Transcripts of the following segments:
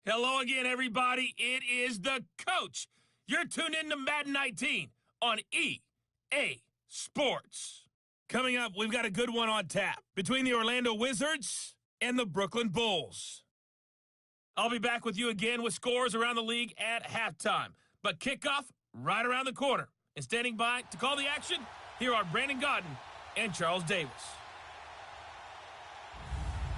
Hello again, everybody. It is the coach. You're tuned in to Madden 19 on EA Sports. Coming up, we've got a good one on tap between the Orlando Wizards and the Brooklyn Bulls. I'll be back with you again with scores around the league at halftime. But kickoff right around the corner. And standing by to call the action, here are Brandon Godden and Charles Davis.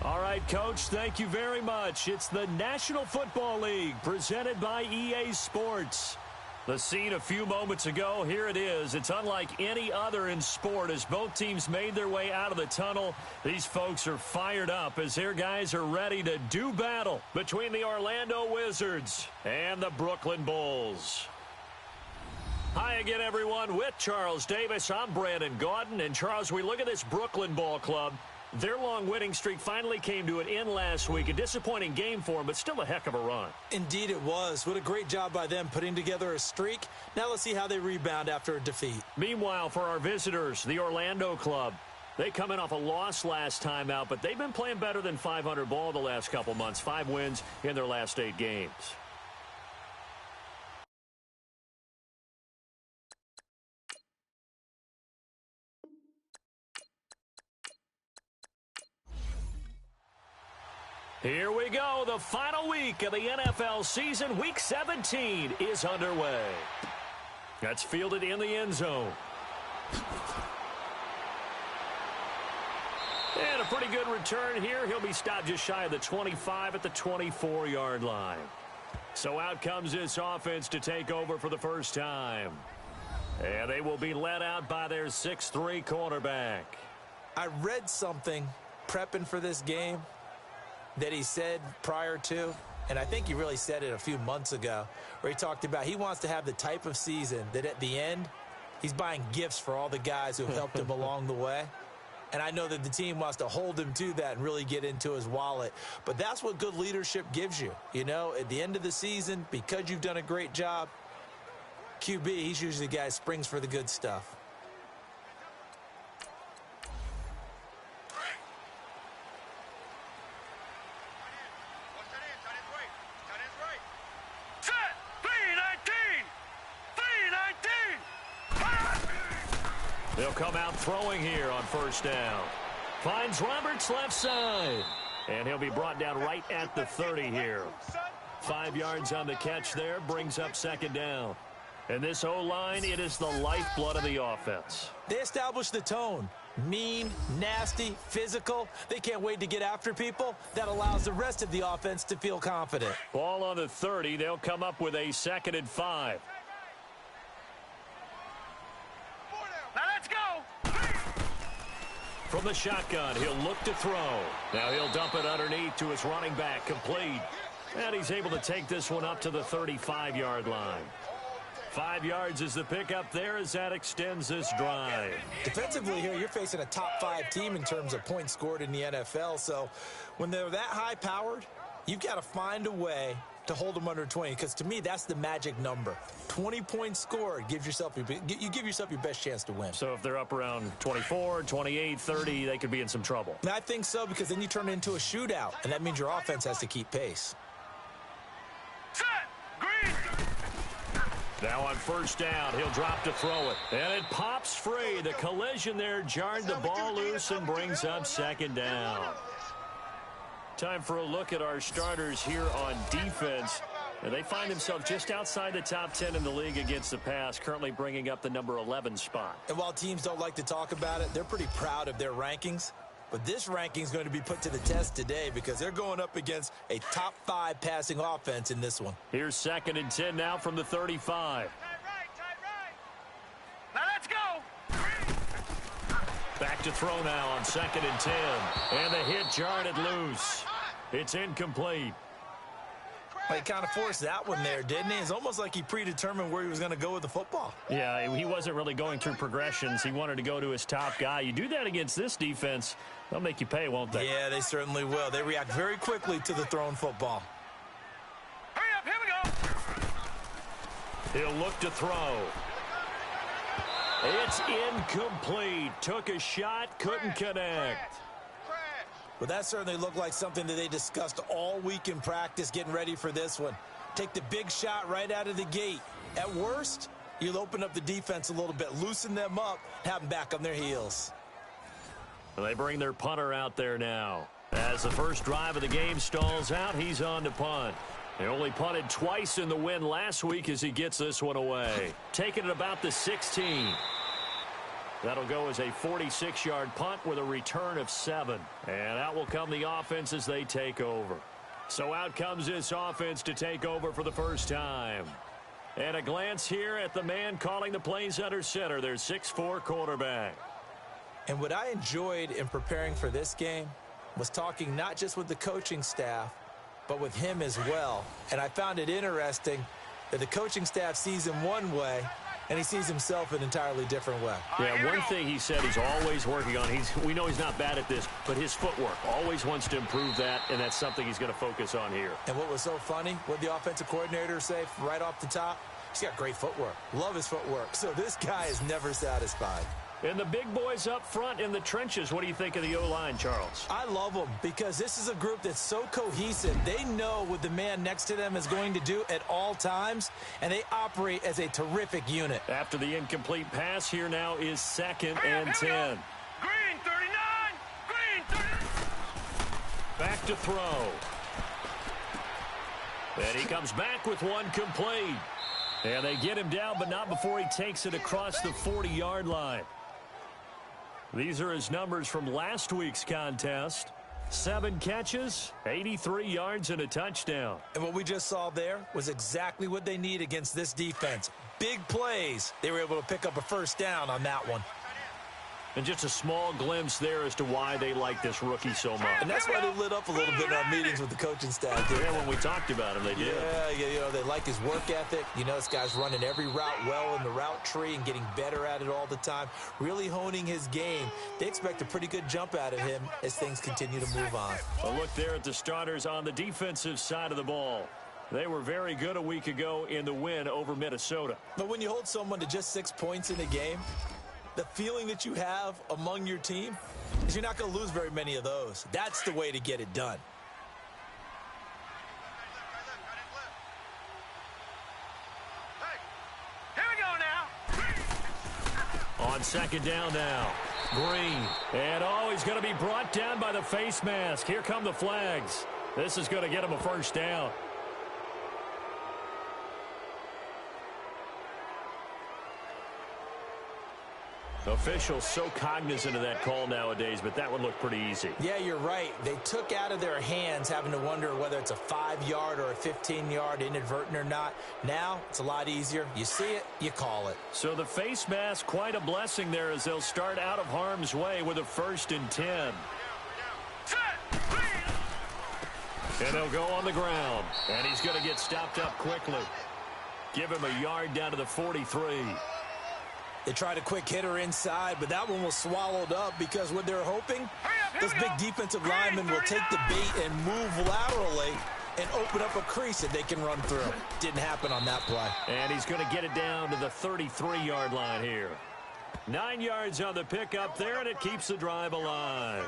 All right, Coach, thank you very much. It's the National Football League presented by EA Sports. The scene a few moments ago, here it is. It's unlike any other in sport as both teams made their way out of the tunnel. These folks are fired up as their guys are ready to do battle between the Orlando Wizards and the Brooklyn Bulls. Hi again, everyone. With Charles Davis, I'm Brandon Godden. And, Charles, we look at this Brooklyn ball club. Their long winning streak finally came to an end last week. A disappointing game for them, but still a heck of a run. Indeed it was. What a great job by them putting together a streak. Now let's see how they rebound after a defeat. Meanwhile, for our visitors, the Orlando club. They come in off a loss last time out, but they've been playing better than 500 ball the last couple months. 5 wins in their last 8 games. Here we go. The final week of the NFL season. Week 17 is underway. That's fielded in the end zone. And a pretty good return here. He'll be stopped just shy of the 25 at the 24-yard line. So out comes this offense to take over for the first time. And they will be led out by their 6'3" cornerback. I read something prepping for this game that he said prior to, and I think he really said it a few months ago, where he talked about he wants to have the type of season that at the end, he's buying gifts for all the guys who have helped him along the way. And I know that the team wants to hold him to that and really get into his wallet. But that's what good leadership gives you. You know, at the end of the season, because you've done a great job, QB, he's usually the guy who springs for the good stuff. They'll come out throwing here on first down. Finds Roberts left side. And he'll be brought down right at the 30 here. 5 yards on the catch there. Brings up second down. And this O-line, it is the lifeblood of the offense. They establish the tone. Mean, nasty, physical. They can't wait to get after people. That allows the rest of the offense to feel confident. Ball on the 30. They'll come up with a 2nd and 5. From the shotgun, he'll look to throw. Now he'll dump it underneath to his running back, complete. And he's able to take this one up to the 35-yard line. 5 yards is the pickup there as that extends this drive. Defensively here, you're facing a top 5 team in terms of points scored in the NFL. So when they're that high-powered, you've got to find a way to hold them under 20, because to me that's the magic number. 20 points scored, you give yourself your best chance to win. So if they're up around 24, 28, 30, they could be in some trouble. I think so, because then you turn it into a shootout, and that means your offense has to keep pace. Set! Green! Now on first down, he'll drop to throw it. And it pops free. The collision there jarred the ball loose and brings up second down. Time for a look at our starters here on defense. And they find themselves just outside the top 10 in the league against the pass, currently bringing up the number 11 spot. And while teams don't like to talk about it, they're pretty proud of their rankings. But this ranking is going to be put to the test today because they're going up against a top 5 passing offense in this one. Here's 2nd and 10 now from the 35. Now let's go! Back to throw now on 2nd and 10. And the hit jarred it loose. It's incomplete. Well, he kind of forced that one there, didn't he? It's almost like he predetermined where he was going to go with the football. Yeah, he wasn't really going through progressions. He wanted to go to his top guy. You do that against this defense, they'll make you pay, won't they? Yeah, they certainly will. They react very quickly to the thrown football. Hurry up, here we He'll look to throw. It's incomplete. Took a shot, couldn't connect. Well, that certainly looked like something that they discussed all week in practice getting ready for this one. Take the big shot right out of the gate. At worst, you'll open up the defense a little bit, loosen them up, have them back on their heels. And they bring their punter out there now. As the first drive of the game stalls out, he's on to punt. They only punted twice in the win last week as he gets this one away. Taking it about the 16. That'll go as a 46-yard punt with a return of 7. And out will come the offense as they take over. So out comes this offense to take over for the first time. And a glance here at the man calling the plays under center, their 6'4" quarterback. And what I enjoyed in preparing for this game was talking not just with the coaching staff, but with him as well. And I found it interesting that the coaching staff sees him one way, and he sees himself an entirely different way. Yeah, one thing he said he's always working on, we know he's not bad at this, but his footwork, always wants to improve that, and that's something he's going to focus on here. And what was so funny, what the offensive coordinator say right off the top? He's got great footwork. Love his footwork. So this guy is never satisfied. And the big boys up front in the trenches, what do you think of the O-line, Charles? I love them because this is a group that's so cohesive. They know what the man next to them is going to do at all times, and they operate as a terrific unit. After the incomplete pass, here now is 2nd and 10. Green 39! Green 30! Back to throw. And he comes back with one complete. And they get him down, but not before he takes it across the 40-yard line. These are his numbers from last week's contest. 7 catches, 83 yards, and a touchdown. And what we just saw there was exactly what they need against this defense. Big plays. They were able to pick up a first down on that one. And just a small glimpse there as to why they like this rookie so much. And that's why they lit up a little bit in our meetings with the coaching staff. Yeah, when we talked about him, they did. Yeah, you know, they like his work ethic. You know, this guy's running every route well in the route tree and getting better at it all the time, really honing his game. They expect a pretty good jump out of him as things continue to move on. A look there at the starters on the defensive side of the ball. They were very good a week ago in the win over Minnesota. But when you hold someone to just 6 points in a game, the feeling that you have among your team is you're not going to lose very many of those. That's the way to get it done. Here we go now! On 2nd down now, Green. And he's going to be brought down by the face mask. Here come the flags. This is going to get him a first down. Officials so cognizant of that call nowadays, but that one looked pretty easy. Yeah, you're right. They took out of their hands having to wonder whether it's a 5-yard or a 15-yard inadvertent or not. Now, it's a lot easier. You see it, you call it. So the face mask, quite a blessing there as they'll start out of harm's way with a 1st and 10. And they'll go on the ground. And he's going to get stopped up quickly. Give him a yard down to the 43. They tried a quick hitter inside, but that one was swallowed up because what they're hoping, this big defensive lineman will take the bait and move laterally and open up a crease that they can run through. Didn't happen on that play. And he's going to get it down to the 33-yard line here. 9 yards on the pickup there, and it keeps the drive alive.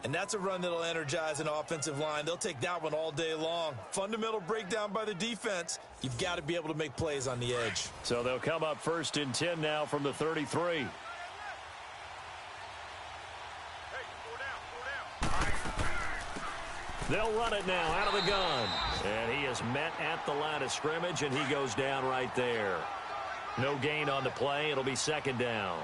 And that's a run that'll energize an offensive line. They'll take that one all day long. Fundamental breakdown by the defense. You've got to be able to make plays on the edge. So they'll come up 1st and 10 now from the 33. They'll run it now out of the gun. And he is met at the line of scrimmage, and he goes down right there. No gain on the play. It'll be 2nd down.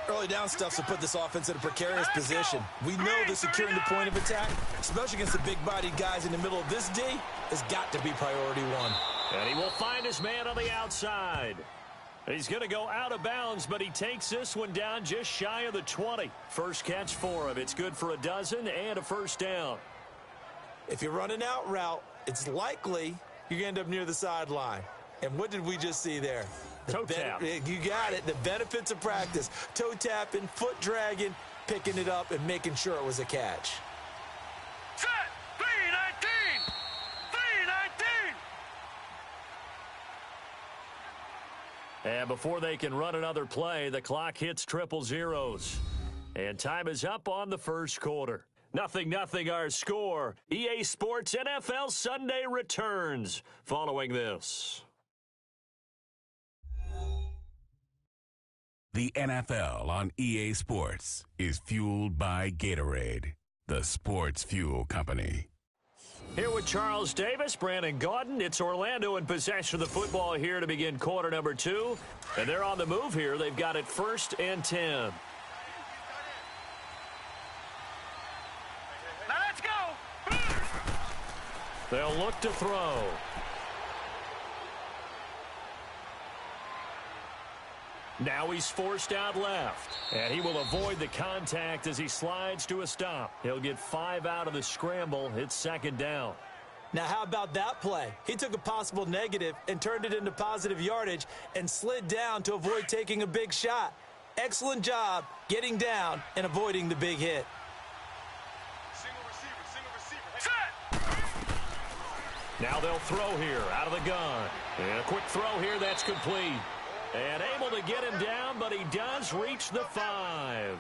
Early down stuff to put this offense in a precarious position. We know that securing the point of attack, especially against the big-bodied guys in the middle of this D, has got to be priority one. And he will find his man on the outside. He's going to go out of bounds, but he takes this one down just shy of the 20. First catch for him. It's good for a dozen and a first down. If you're running out route, it's likely you're going to end up near the sideline. And what did we just see there? Toe tap. You got it. The benefits of practice. Toe tapping, foot dragging, picking it up, and making sure it was a catch. Set! 319! 319! And before they can run another play, the clock hits triple zeros. And time is up on the first quarter. 0-0 our score. EA Sports NFL Sunday returns following this. The NFL on EA Sports is fueled by Gatorade, the sports fuel company. Here with Charles Davis, Brandon Gaudin. It's Orlando in possession of the football here to begin quarter number 2. And they're on the move here. They've got it 1st and 10. Now let's go. They'll look to throw. Now he's forced out left. And he will avoid the contact as he slides to a stop. He'll get 5 out of the scramble. It's 2nd down. Now, how about that play? He took a possible negative and turned it into positive yardage and slid down to avoid taking a big shot. Excellent job getting down and avoiding the big hit. Single receiver. Set. Now they'll throw here out of the gun. And a quick throw here that's complete. And able to get him down, but he does reach the 5.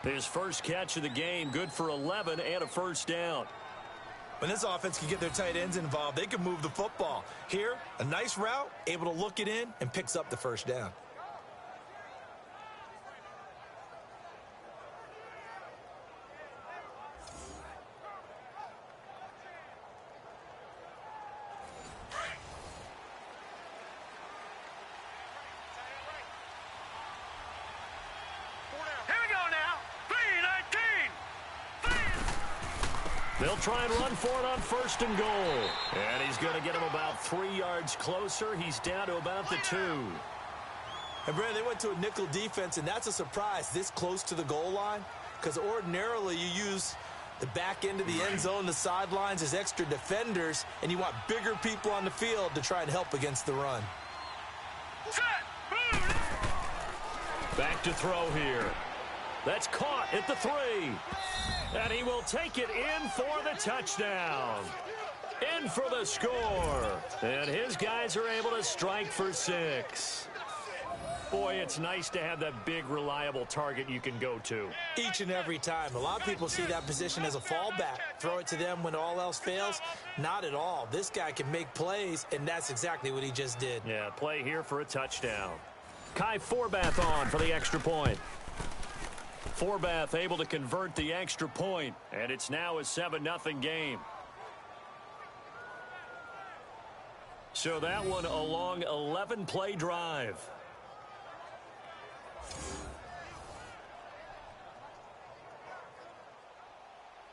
His first catch of the game, good for 11 and a 1st down. When this offense can get their tight ends involved, they can move the football. Here, a nice route, able to look it in, and picks up the 1st down. They'll try and run for it on 1st and goal. And he's going to get him about 3 yards closer. He's down to about the 2. And, Brandon, they went to a nickel defense, and that's a surprise this close to the goal line, because ordinarily you use the back end of the end zone, the sidelines as extra defenders, and you want bigger people on the field to try and help against the run. Back to throw here. That's caught at the 3. And he will take it in for the touchdown. In for the score. And his guys are able to strike for 6. Boy, it's nice to have that big, reliable target you can go to. Each and every time. A lot of people see that position as a fallback. Throw it to them when all else fails. Not at all. This guy can make plays, and that's exactly what he just did. Yeah, play here for a touchdown. Kai Forbath on for the extra point. Forbath able to convert the extra point, and it's now a 7-0 game. So that one a long 11-play drive.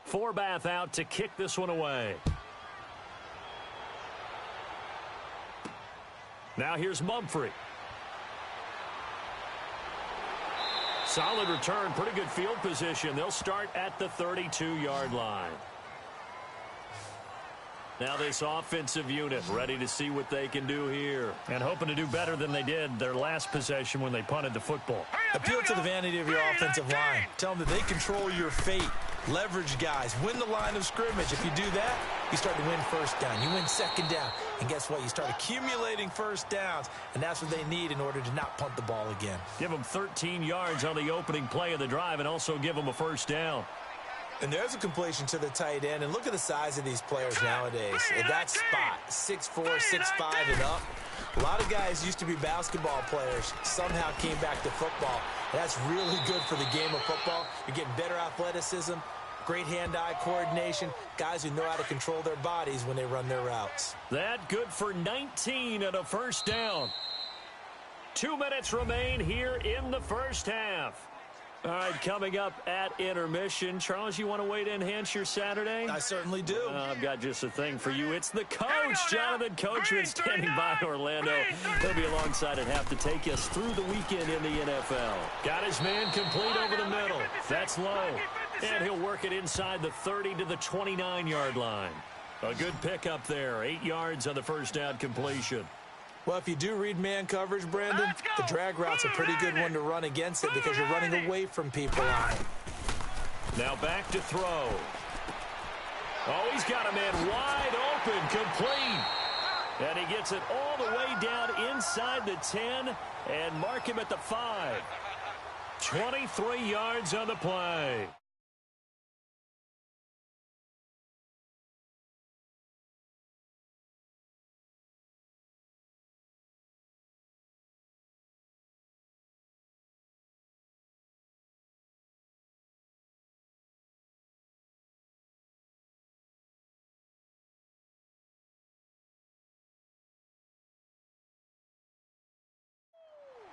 Forbath out to kick this one away. Now here's Mumphrey. Solid return, pretty good field position. They'll start at the 32-yard line. Now this offensive unit ready to see what they can do here. And hoping to do better than they did their last possession when they punted the football. Appeal to the vanity of your offensive line. Tell them that they control your fate. Leverage guys. Win the line of scrimmage. If you do that, you start to win 1st down. You win 2nd down. And guess what? You start accumulating 1st downs. And that's what they need in order to not punt the ball again. Give them 13 yards on the opening play of the drive and also give them a 1st down. And there's a completion to the tight end. And look at the size of these players nowadays. At that spot, 6'4", 6'5", and up. A lot of guys used to be basketball players, somehow came back to football. And that's really good for the game of football. You're getting better athleticism, great hand-eye coordination, guys who know how to control their bodies when they run their routes. That good for 19 and a 1st down. 2 minutes remain here in the 1st half. All right, coming up at intermission. Charles, you want to wait to enhance your Saturday? I certainly do. I've got just a thing for you. It's the coach, Jonathan Coachman, standing by Orlando. He'll be alongside at half to take us through the weekend in the NFL. Got his man complete over the middle. That's low. And he'll work it inside the 30 to the 29-yard line. A good pickup there. 8 yards on the 1st down completion. Well, if you do read man coverage, Brandon, the drag route's a pretty good one to run against it because you're running away from people on it. Now back to throw. Oh, he's got a man wide open, complete. And he gets it all the way down inside the 10 and mark him at the 5. 23 yards on the play.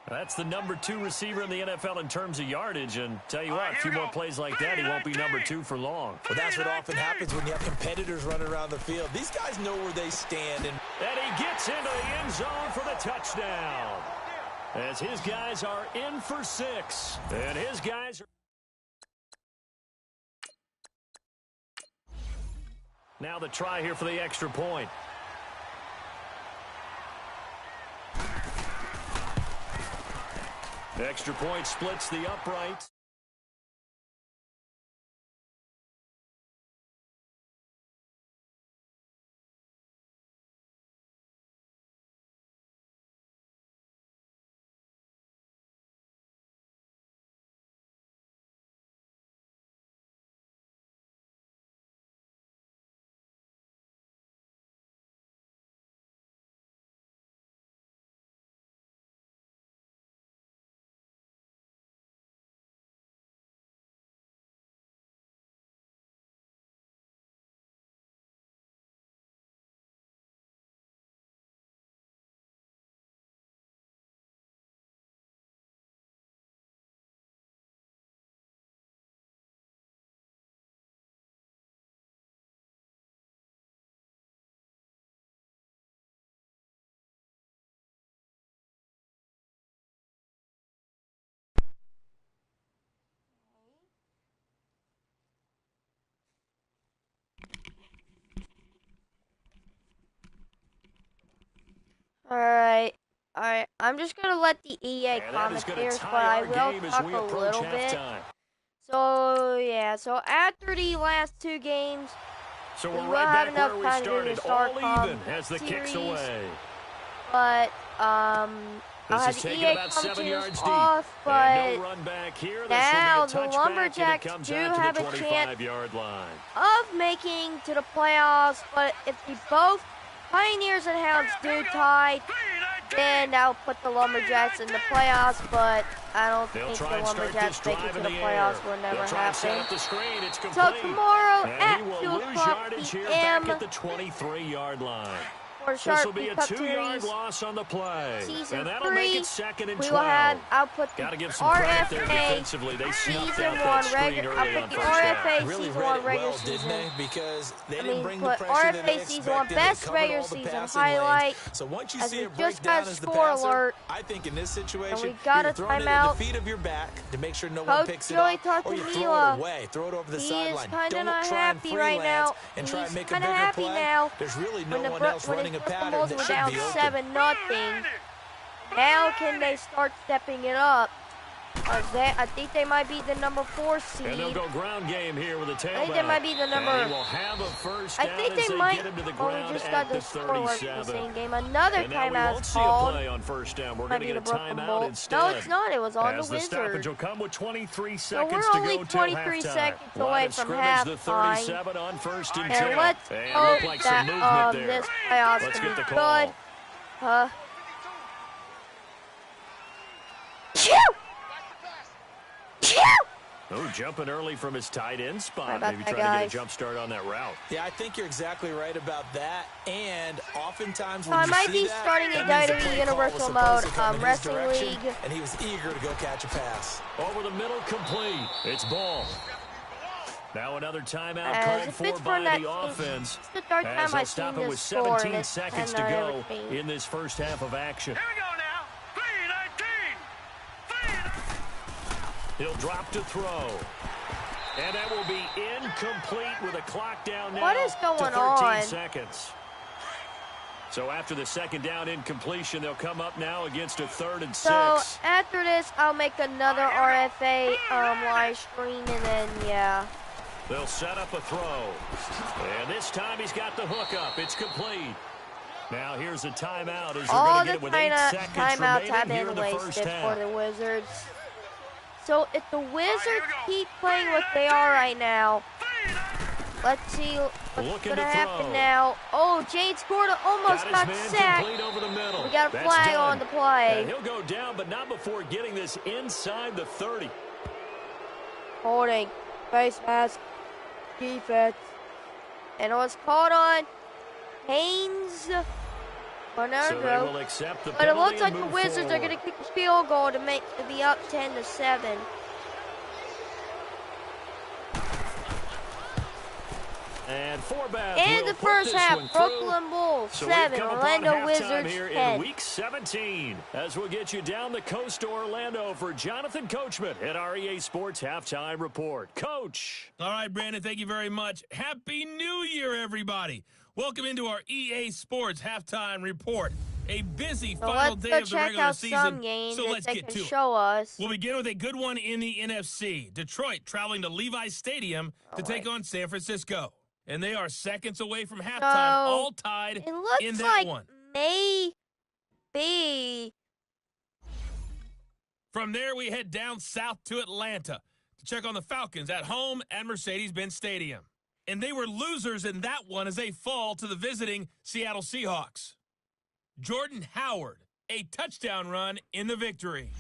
That's the number 2 receiver in the NFL in terms of yardage. And tell you what, a few more plays like that, he won't be number 2 for long. Well, that's what often happens when you have competitors running around the field. These guys know where they stand. And he gets into the end zone for the touchdown. As his guys are in for 6. And his guys are... Now the try here for the extra point. Extra point splits the uprights. Alright. I'm just gonna let the EA commentators, but I will talk a little bit. So yeah, so after the last 2 games, so we we're will right have back enough where time we to started, start all even as the series, kicks away. But I'll have the EA commentators off, but now the Lumberjacks do have a chance of making to the playoffs, but if they both Pioneers and Hounds do tie, then I'll put the Lumberjacks in the playoffs, but I don't think the Lumberjacks make it to the playoffs. Will never happen. So tomorrow at 2 o'clock p.m. at the 23-yard line. For This will be a Cup 2-yard loss on the play. Season and that'll 3, make it 2nd and 12. we will have, I'll put the RFA season 1 regular, I'll put the RFA really season 1 regular well, season. They? Because they I didn't mean, bring put the pressure that they RFA season 1 expected. best regular season highlight. So once you as see we it break just down got as the score passer, alert. I think in this situation, And we got you're a throwing it timeout. at the feet of your back to make sure no Coach one picks Joey it up, or you throw Tatamila, it away, throw it over the he sideline. is kind of Don't not try and happy right freelance now. and He's try and make a kind of bigger happy play. now. There's really no When one else when running a the pattern Bulls that were should down be open. 7-0. Now can they start stepping it up? I think they might be the number 4 seed. And they'll go ground game here with a tailback. I think they might be the number. And he will have a first down I think as they might. get him to the Oh, ground we just at got the the score in the 37. same game. Another And now we timeout won't is see a called. play on first down. We're Might going to be get the a Brooklyn timeout Bolt. instead. No, it's not. It was on As the the stoppage Wizards. will come with 23 So seconds we're to only go 23 till halftime. seconds Line away of from scrimmage, the halftime. 37 on first and 10. And let's And hope look like some movement that there. this playoffs Let's can get be the call. good. Oh, jumping early from his tight end spot. About Maybe that, trying to get guys. a jump start on that route. Yeah, I think you're exactly right about that. And oftentimes So when I you might see be that, starting that in means the WWE play call was Universal supposed Mode, to come in his Wrestling direction, League. and he was eager to go catch a pass. Over the middle, complete. It's ball. Now another timeout As called if for it's by from that the team, offense. it's the third As time they'll I've stop seen it this with score, 17 and it's seconds to 10-0 go every team. in this first half of action. Here we go now. 3-19. He'll drop to throw. And that will be incomplete with a clock down now. What is going to 13 on? seconds. So after the second down incompletion, they'll come up now against a 3rd and 6. So after this, I'll make another RFA live stream, and then yeah. They'll set up a throw. And this time he's got the hook up. It's complete. Now here's a timeout as they're All going to the get it with 8 seconds timeouts have remaining here in been the first wasted half. for the Wizards. So if the Wizards keep playing what they are right now, let's see what's Looking going to to happen throw. now. Oh, James Gordon almost Got got his man sacked. complete over the middle. We got a That's flag done. on the play. And he'll go down, but not before getting this inside the 30. Holding, face mask, defense. And it was called on Haynes. But it looks like the Wizards are going to kick a field goal to be up 10-7. And in the first half, Brooklyn Bulls 7, Orlando Wizards 10. Week 17, as we'll get you down the coast to Orlando for Jonathan Coachman at our EA Sports Halftime Report. Coach. All right, Brandon, thank you very much. Happy New Year, everybody. Welcome into our EA Sports Halftime Report. A busy final day of the regular season, so let's get to it. We'll begin with a good one in the NFC. Detroit traveling to Levi's Stadium to take on San Francisco. And they are seconds away from halftime, all tied in that one. Maybe. From there, we head down south to Atlanta to check on the Falcons at home at Mercedes-Benz Stadium. And they were losers in that one as they fall to the visiting Seattle Seahawks. Jordan Howard, a touchdown run in the victory.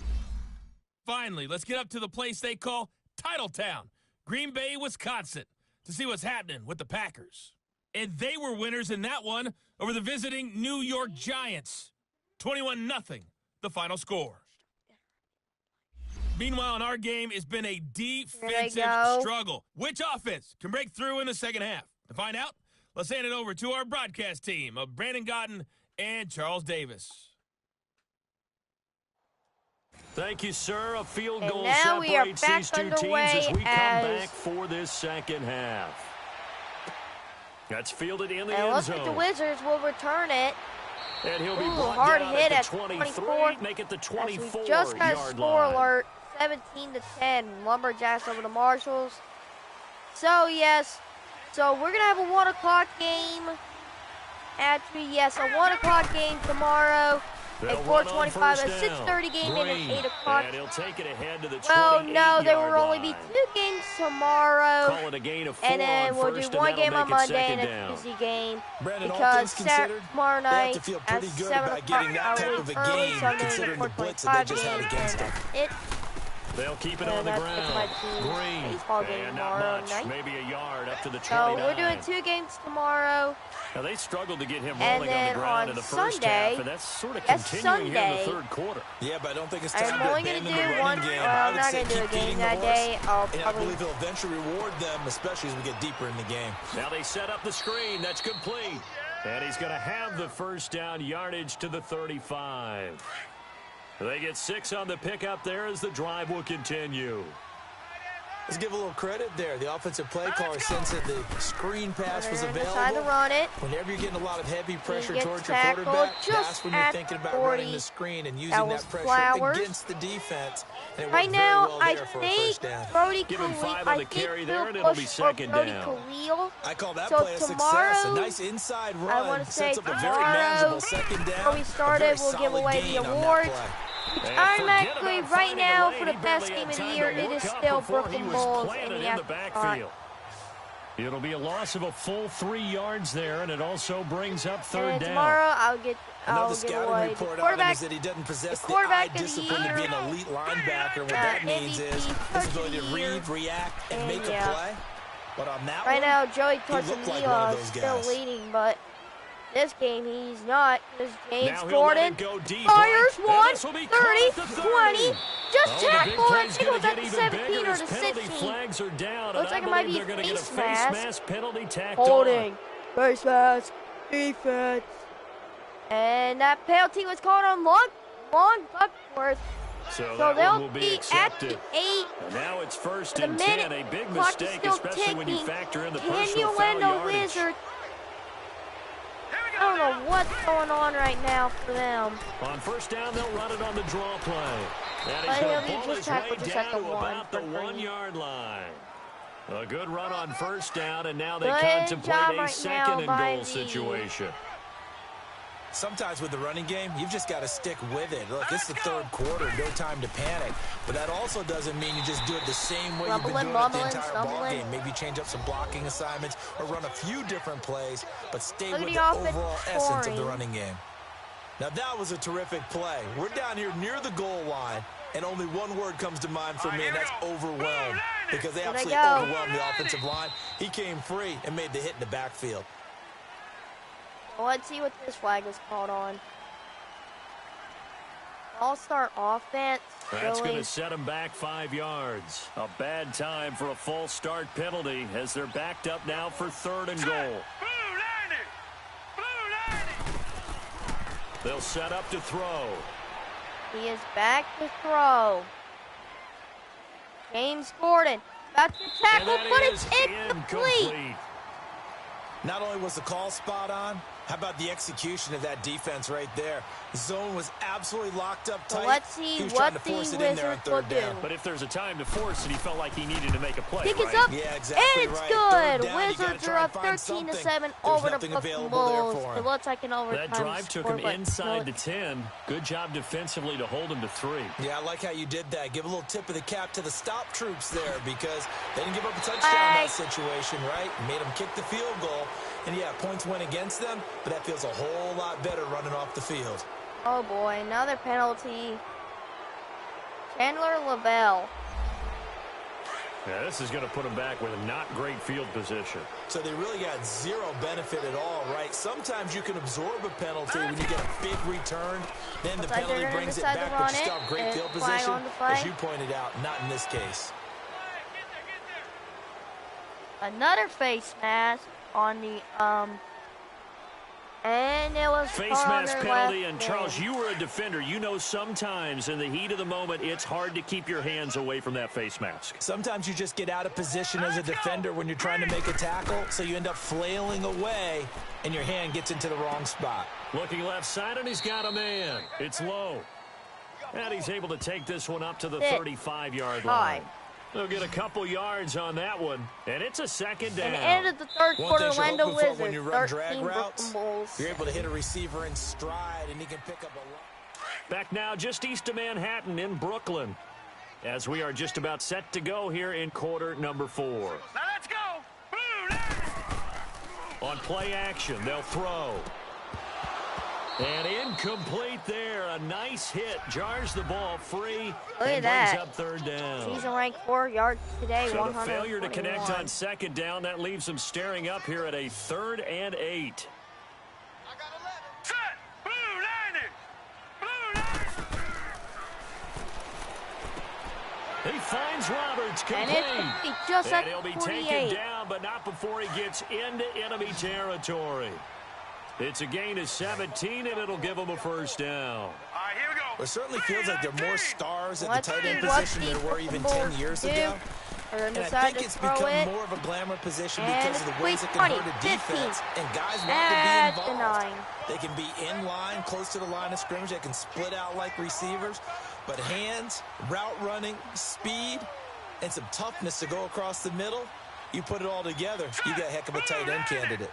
Finally, let's get up to the place they call Titletown, Green Bay, Wisconsin, to see what's happening with the Packers. And they were winners in that one over the visiting New York Giants. 21-0, the final score. Meanwhile, in our game, it's been a defensive struggle. Which offense can break through in the second half? To find out, let's hand it over to our broadcast team of Brandon Godden and Charles Davis. Thank you, sir. A field goal separates these two teams as we come back for this second half. That's fielded in the end zone. Looks like the Wizards will return it. And he'll be brought down at the 23, make it the 24-yard line. We just got a score alert, 17-10, Lumberjacks over the Marshals. So, yes, so we're going to have a 1 o'clock game. Actually, yes, a 1 o'clock game tomorrow. A 4:25, a 6:30 game, and an 8 o'clock. And he'll take it ahead to the 28-yard line. Well, no, there will only be 2 games tomorrow. Call it a gain of 4 and then we'll do 1 game on Monday and a Tuesday game. Because tomorrow night at 7 o'clock, early Sunday, the 4:25 game. They'll keep it on the ground. Green, and not much, maybe a yard up to the 29. So we're doing 2 games tomorrow. Now they struggled to get him rolling on the ground in the first half, and that's sort of continuing here in the third quarter. Yeah, but I don't think it's time to abandon the running game. I'm not going to do a game that day. And I believe he'll eventually reward them, especially as we get deeper in the game. Now they set up the screen. That's complete. And he's going to have the first down yardage to the 35. They get 6 on the pickup there as the drive will continue. Let's give a little credit there. The offensive play caller sense that the screen pass was available. Trying to run it. Whenever you're getting a lot of heavy pressure towards your quarterback, that's when you're thinking about running the screen and using that pressure against the defense. And right now, I think Brody Give him 5 on the carry there, and it'll be second down. I call that play a success. A nice inside run. I want to say sets up a very manageable second down. Before we started, we'll give away the award. Automatically, right now, for the best game of the year, it is still Brooklyn Bulls in the backfield. It'll be a loss of a full 3 yards there, and it also brings up third down. Tomorrow, I'll get away the quarterback. That he doesn't possess the eye discipline to be an elite linebacker. What that means is his ability to read, react, and make a play. But on that right now, Joey Torsanilla is still leading, but this game, he's not. This James Gordon fires 1, 30, 20. Just tackled. I think it was at the 17 or the 16. Looks like it might be face mask. Holding. Face mask. Defense. And that penalty was called on Long Buckworth. So they'll be at the 8. Now it's first and 10. A big mistake, especially when you factor in the personal foul yardage. Wizards? I don't know what's going on right now for them. On first down, they'll run it on the draw play. And he's going to pull his way down to about the 1-yard line. A good run on first down, and now they contemplate a second and goal situation. Sometimes with the running game, you've just got to stick with it. Look, it's the third quarter, no time to panic. But that also doesn't mean you just do it the same way you've been doing it the entire ball game. Maybe change up some blocking assignments or run a few different plays, but stay with the overall essence of the running game. Now, that was a terrific play. We're down here near the goal line, and only one word comes to mind for me, and that's overwhelmed. Because they absolutely overwhelmed the offensive line. He came free and made the hit in the backfield. Well, let's see what this flag was called on. All-star offense. That's going to set them back 5 yards. A bad time for a false start penalty as they're backed up now for 3rd and goal. They'll set up to throw. He is back to throw. James Gordon about to tackle, but it's incomplete. Not only was the call spot on, how about the execution of that defense right there? The zone was absolutely locked up tight. So let's see what the Wizards will do. But if there's a time to force it, he felt like he needed to make a play, Kick is up, yeah, exactly and it's good. Wizards are up 13-7 over the Brooklyn Bulls. It looks like an overtime That drive took him inside the 10. Good job defensively to hold him to 3. Yeah, I like how you did that. Give a little tip of the cap to the stop troops there because they didn't give up a touchdown in that situation, right? Made them kick the field goal. And, yeah, points went against them, but that feels a whole lot better running off the field. Oh, boy, another penalty. Chandler Lavelle. Yeah, this is going to put them back with a not great field position. So they really got zero benefit at all, right? Sometimes you can absorb a penalty when you get a big return. Then the penalty brings it back, but you still have great field position. As you pointed out, not in this case. Another face mask on the and it was face mask penalty. And Charles, you were a defender. You know sometimes in the heat of the moment it's hard to keep your hands away from that face mask. Sometimes you just get out of position as a defender when you're trying to make a tackle, so you end up flailing away and your hand gets into the wrong spot. Looking left side, and he's got a man. It's low, and he's able to take this one up to the 35-yard line. They'll get a couple yards on that one, and it's a 2nd down. And end of the 3rd quarter, Orlando Wizards, when you run drag 13 routes, Bulls. you're able to hit a receiver in stride, and he can pick up a lot. Back now just east of Manhattan in Brooklyn, as we are just about set to go here in quarter number 4. Now let's go. On play action, they'll throw. And incomplete there. A nice hit. Jars the ball free. Look at that. Brings up 3rd down. Season ranked 4 yards today. So the failure to connect on 2nd down, that leaves them staring up here at a 3rd and 8. I got 11. Set. Blue 90. He finds Roberts complete. And it's just and he'll be taken down, but not before he gets into enemy territory. It's a gain of 17, and it'll give them a 1st down. All right, here we go. It certainly feels like there are more stars at the tight end position than there were even 10 years ago. And I think it's become more of a glamour position because of the ways it can hurt a defense. And guys want to be involved. They can be in line, close to the line of scrimmage. They can split out like receivers. But hands, route running, speed, and some toughness to go across the middle, you put it all together, you got a heck of a tight end candidate.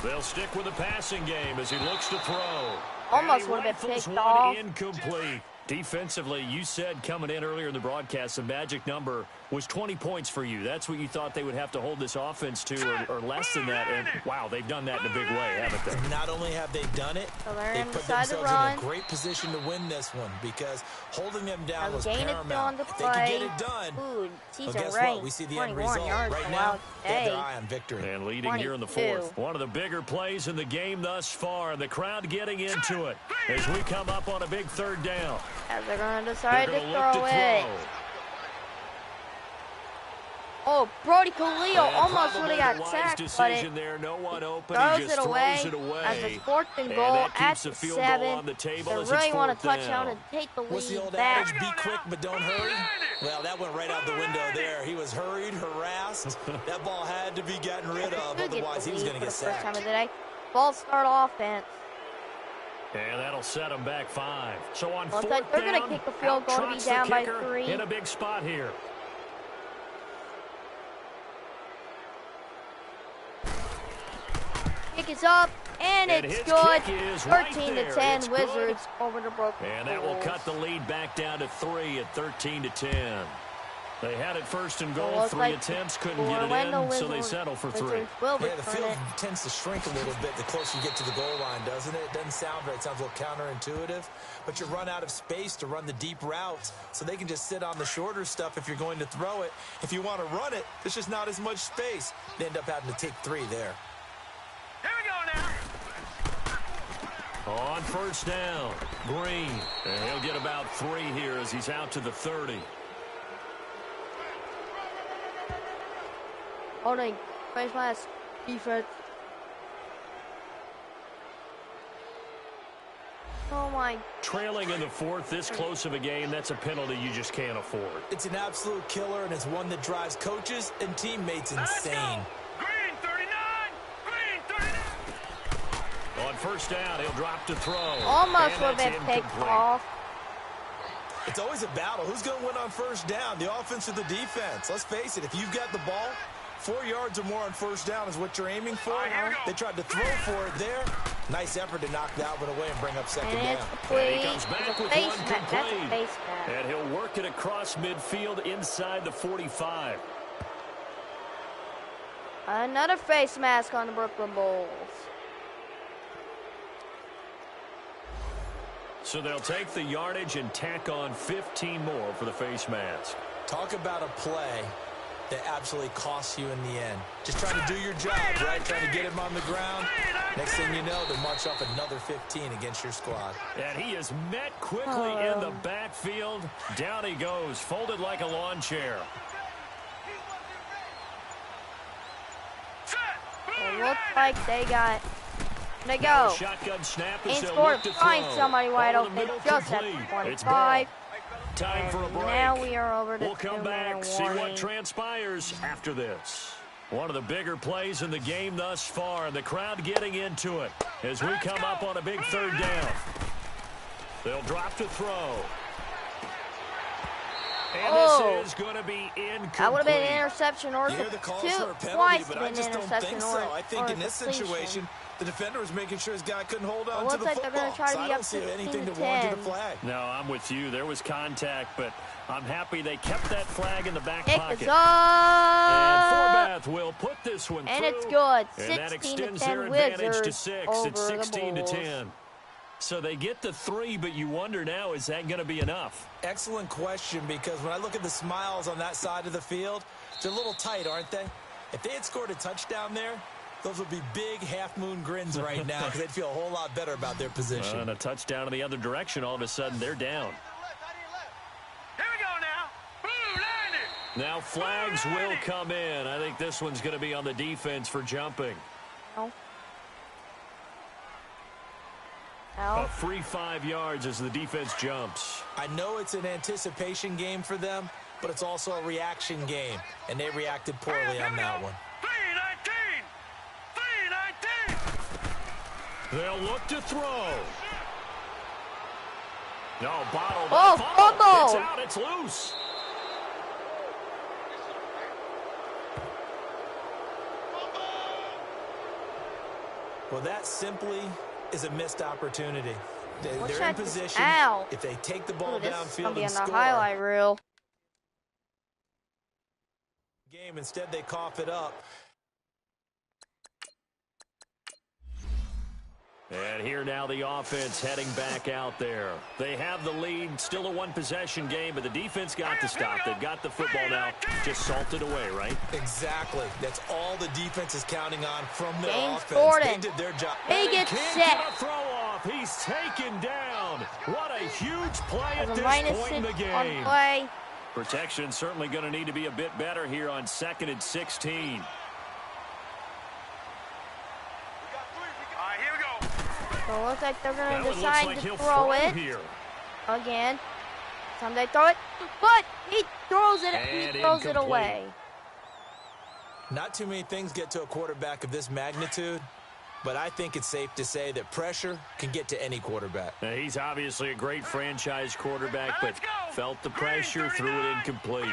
They'll stick with the passing game as he looks to throw. Almost would have been picked off. Incomplete. Defensively, you said coming in earlier in the broadcast, the magic number was 20 points for you. That's what you thought they would have to hold this offense to, or less than that. And, wow, they've done that in a big way, haven't they? Not only have they done it, they put themselves in a great position to win this one because holding them down was paramount. If they could get it done, well, guess what? We see the end result. Right now, they have their eye on victory. And leading here in the 4th. One of the bigger plays in the game thus far. The crowd getting into it as we come up on a big 3rd down. As they're going to decide to throw it. Oh, Brody Khalil almost would have got sacked, but it throws it away as it's 4th and goal at the 7. They really want to touch down and take the lead back. Be quick, but don't hurry. Well, that went right out the window there. He was hurried, harassed. That ball had to be gotten rid of, otherwise he was going to get sacked. First time of the day. Ball start offense. And that'll set them back 5. So on 4th down, they're going to kick a field goal to be down by 3. In a big spot here. Kick is up, and it's good. 13-10 Wizards over the Brooklyn. And that will cut the lead back down to 3 at 13-10. They had it 1st and goal. 3 attempts, couldn't get it in, so they settle for 3. Yeah, the field tends to shrink a little bit the closer you get to the goal line, doesn't it? It doesn't sound right. It sounds a little counterintuitive. But you run out of space to run the deep routes, so they can just sit on the shorter stuff if you're going to throw it. If you want to run it, there's just not as much space. They end up having to take 3 there. Here we go. On first down, Green. And he'll get about 3 here as he's out to the 30. Holding. Face mask. Defense. Oh, my. Trailing in the 4th, this close of a game, that's a penalty you just can't afford. It's an absolute killer, and it's one that drives coaches and teammates insane. Green 39! Green 39! On first down, he'll drop to throw. Almost would have been picked off. It's always a battle. Who's going to win on first down, the offense or the defense? Let's face it, if you've got the ball, 4 yards or more on first down is what you're aiming for. They tried to throw for it there. Nice effort to knock that one away and bring up second down. And he comes back with one complete. That's a face mask. And he'll work it across midfield inside the 45. Another face mask on the Brooklyn Bulls. So they'll take the yardage and tack on 15 more for the face mask. Talk about a play that absolutely costs you in the end. Just trying to do your job, right? Trying to get him on the ground. Next thing you know, they march off another 15 against your squad. And he is met quickly in the backfield. Down he goes, folded like a lawn chair. It looks like they go. Shotgun snap And score to find somebody wide open just at the 25. Time for a break. Now we are over to We'll come back, see what transpires after this. One of the bigger plays in the game thus far, and the crowd getting into it as we come up on a big 3rd down. They'll drop to throw. And this is going to be incomplete. That would have been an interception or twice but I just don't think so. I think in this situation, the defender was making sure his guy couldn't hold on to the football. So I don't see anything that warranted a flag. No, I'm with you. There was contact, but I'm happy they kept that flag in the back Kick pocket. is up. And Forbath will put this one and through. It's good. And that 16 extends to 10 their advantage Wizards to 6. over It's 16 the to Bulls. 10. So they get the 3, but you wonder now, is that going to be enough? Excellent question, because when I look at the smiles on that side of the field, they're a little tight, aren't they? If they had scored a touchdown there, those would be big half-moon grins right now because they'd feel a whole lot better about their position. And a touchdown in the other direction, all of a sudden they're down. Here we go now. Blue landed. Now flags will come in. I think this one's going to be on the defense for jumping. A free 5 yards as the defense jumps. I know it's an anticipation game for them, but it's also a reaction game, and they reacted poorly on that one. 3-19. They'll look to throw. No, bottled. Oh, fumble. It's out. It's loose. Well, that simply is a missed opportunity. They're in position. Ow. If they take the ball This is downfield gonna be and in the score, highlight reel. game, instead they cough it up. And here now the offense heading back out there. They have the lead, still a one-possession game, but the defense got to stop. They've got the football now, just salted away, right? Exactly. That's all the defense is counting on from their James offense. Gordon. They did their job. He gets Can't set. get a throw off. He's taken down. What a huge play at As a this minus point in the 6 game. on play. Protection certainly going to need to be a bit better here on 2nd and 16. So it looks like they're going That to one looks decide like to he'll throw it here. again. Time they throw it, but he throws it. And He throws it incomplete. away. Not too many things get to a quarterback of this magnitude, but I think it's safe to say that pressure can get to any quarterback. Now, he's obviously a great franchise quarterback, but felt the pressure, threw it incomplete.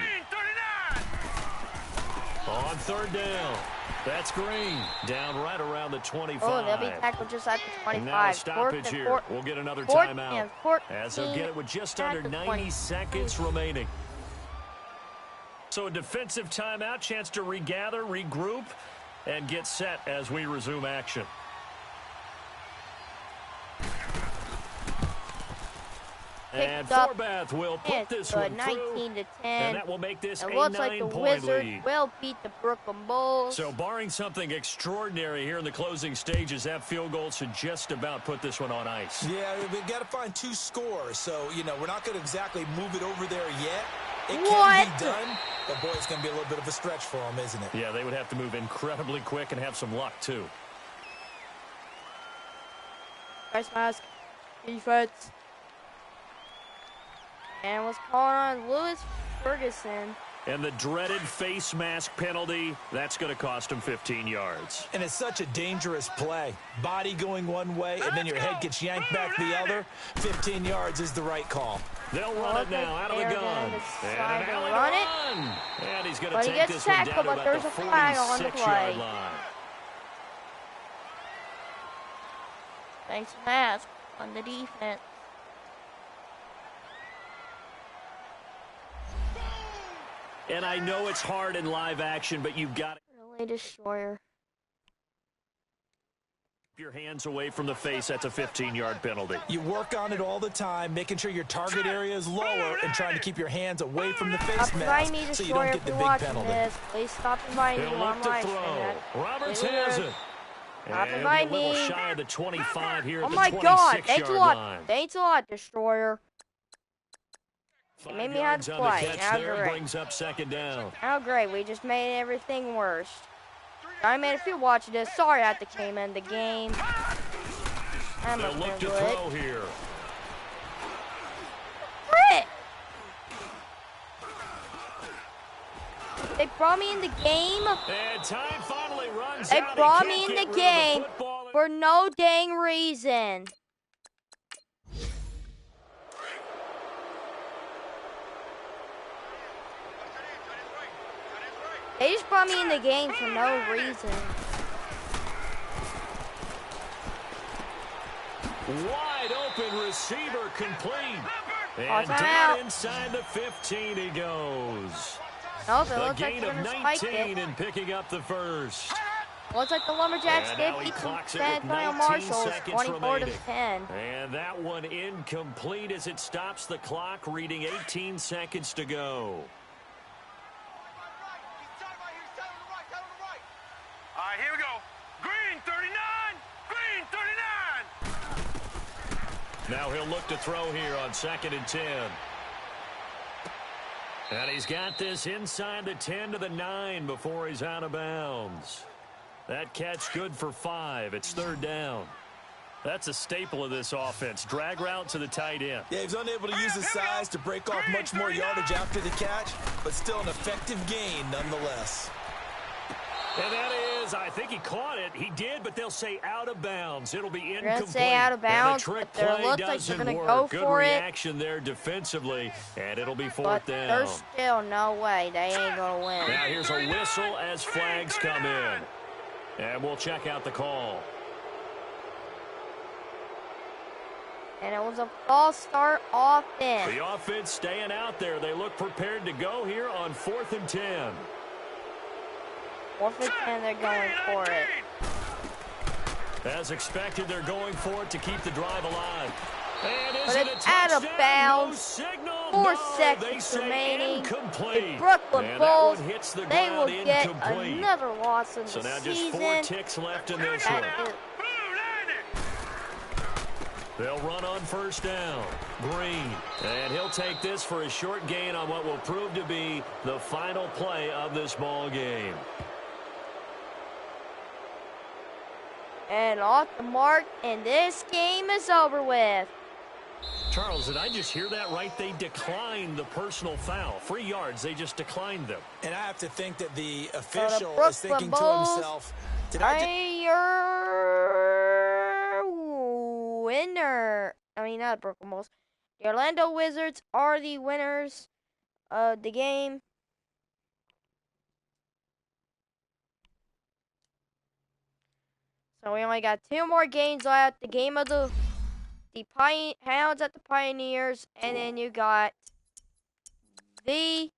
On 3rd down, that's Green, down right around the 25. Oh, they'll be tackled just at the 25. Now stoppage here. We'll get another timeout. As they'll get it with just under 90 seconds remaining. So a defensive timeout, chance to regather, regroup, and get set as we resume action. And picked up. Forbath will put this one 19 to 10. And that will make this it a looks like the 9-point Wizards lead. will beat the Brooklyn Bulls. So barring something extraordinary here in the closing stages, that field goal should just about put this one on ice. Yeah, we've got to find 2 scores. So, we're not going to exactly move it over there yet. It What? can be done, but, boy, it's going to be a little bit of a stretch for them, isn't it? Yeah, they would have to move incredibly quick and have some luck, too. Face mask. Defense. And what's calling on Lewis Ferguson. And the dreaded face mask penalty, that's going to cost him 15 yards. And it's such a dangerous play. Body going one way, and then your head gets yanked back the other. 15 yards is the right call. They'll run it now out of the gun. And an alley run it. And he's going to take gets this one down tackled, to but about there's the a flag on the 46-yard play. line. Thanks, mask on the defense. And I know it's hard in live action, but you've got to Really destroyer. keep your hands away from the face. That's a 15-yard penalty. You work on it all the time, making sure your target area is lower and trying to keep your hands away from the face Stop inviting mask me, so you don't destroyer, get if the you're big watching penalty. this. Please stop inviting me He'll while look I'm to live throw. streaming. Roberts It has is. it. Stop And inviting he'll be a little me. shy of the 25 here Oh at the my God! Thanks a 26-yard lot. line. Thanks a lot, destroyer. 5 made me have yards to on the play. catch How there, great. brings up second down. Oh great, we just made everything worse. I mean, if you're watching this, sorry I had to came in the game. I'm They'll gonna look to do it. throw here. Quit! They brought me in the game. And time finally runs They out. He brought can't me in get the rid of game football. for no dang reason. They just brought me in the game for no reason. Wide open receiver complete. Watch And down out. inside the 15 he goes. Nope, it A looks like gain they're of gonna spike 19 it. and picking up the first. Looks like the Lumberjacks And did now he beat the clocks it San with Antonio 19 Marshals seconds 24 to remaining. 10. And that one incomplete as it stops the clock, reading 18 seconds to go. All right, here we go. Green 39. Green 39. Now he'll look to throw here on 2nd and 10. And he's got this inside the 10 to the 9 before he's out of bounds. That catch good for 5. It's 3rd down. That's a staple of this offense. Drag route to the tight end. Yeah, he's unable to use his size to break off much more yardage after the catch, but still an effective gain nonetheless. And that is, I think he caught it. He did, but they'll say out of bounds. It'll be incomplete. They're gonna say out of bounds, and the trick but there play looks like doesn't they're gonna work. go Good for it. reaction there defensively, and it'll be 4th But down. there's still no way they ain't gonna win. Now here's a whistle as flags come in. And we'll check out the call. And it was a false start offense. The offense staying out there. They look prepared to go here on 4th and 10. 4th and 10, they're going for it. As expected, they're going for it to keep the drive alive. And is But it it's a out of touchdown? bounds. No signal. 4 No, seconds they say remaining. incomplete. The Brooklyn And Bulls, that one hits the they will ground get incomplete. another loss in So the now season. just 4 ticks left in this one. That is- They'll run on 1st down. Green. And he'll take this for a short gain on what will prove to be the final play of this ball game. And off the mark, and this game is over with. Charles, did I just hear that right? They declined the personal foul. 3 yards, they just declined them. And I have to think that the official Brooklyn is thinking Bulls to himself, did I your winner. I mean, not Brooklyn Bulls. The Orlando Wizards are the winners of the game. So we only got 2 more games left. The game of the Hounds at the Pioneers, and then you got the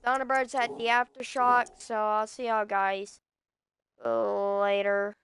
Thunderbirds at the Aftershock. So I'll see y'all guys later.